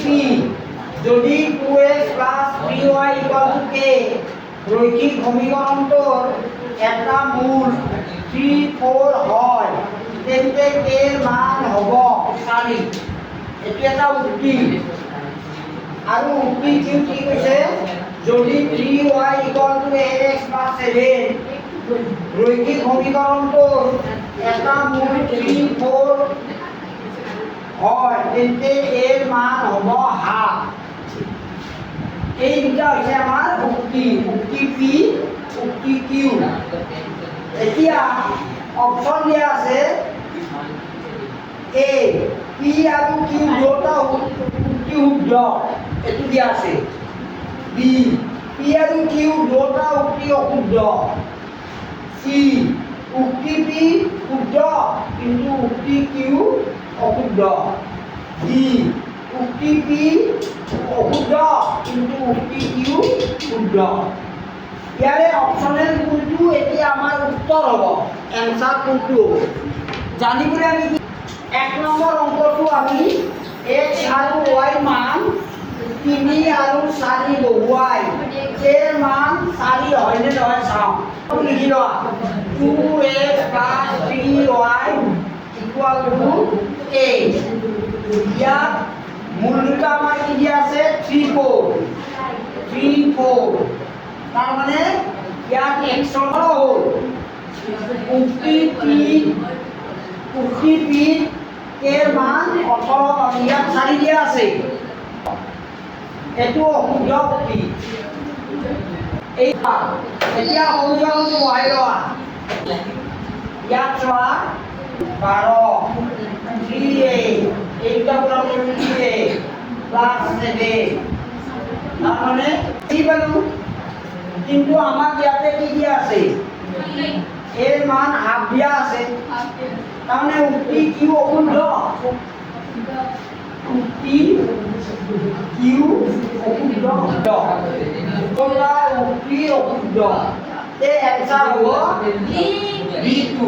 C যদি 2x + 3y = k ৰৈখিক সমীকৰণটোৰ এটা মূল 3 4 হয় তেন্তে k এৰ মান হ'ব 4 এটি এটা উক্তি আৰু উক্তি কি কৈছে যদি 3y = ax বা 7 ৰৈখিক সমীকৰণটোৰ এটা মূল 3 4 হয় তেন্তে এৰ মান হ'ব হাফ এই দুটা হৈছে আমাৰ উক্তি উক্তি P উক্তি Q এতিয়া অপচন দিয়া আছে A P আৰু Q দুটা উক্তি শুদ্ধ এটো দিয়া আছে B P আৰু Q দুটা উক্তি অশুদ্ধ C উক্তি P শুদ্ধ কিন্তু উক্তি Q অশুদ্ধ D উক্তি P অশুদ্ধ কিন্তু উক্তি Q শুদ্ধ ইয়াৰে অপচনেল কোনটো এতিয়া আমাৰ উত্তৰ হ'ব এনসাৰ কোনটো জানিবলৈ আমি এক নম্বৰ অংকটো আমি x আৰু y মান 3 আৰু 4 বহুৱাই এৰ মান 4 হয় নে নহয় চাওঁ লিখি লোৱা 2x + 3y = 8 ইয়াত মূল দুটা আমাৰ কি দিয়া আছে 3 4 তার মানে ইয়াত x হ'ল উক্তি P এর মান 18 ইয়াত 4 দিয়া আছে এটো অশুদ্ধ উক্তি এতিয়া সমীকৰণটো বহাই লোৱা ইয়াত চোৱা 12 3a এইটা পুরা 3a প্লাস 7 তার মানে কি বলু কিন্তু আমার ইয়াতে কি দিয়া আছে এর মান হাফ দিয়া আছে তার মানে উক্তি কি অশুদ্ধ উক্তি কি অশুদ্ধ তোমরা উক্তি অশুদ্ধ এই অ্যানসার হলো B2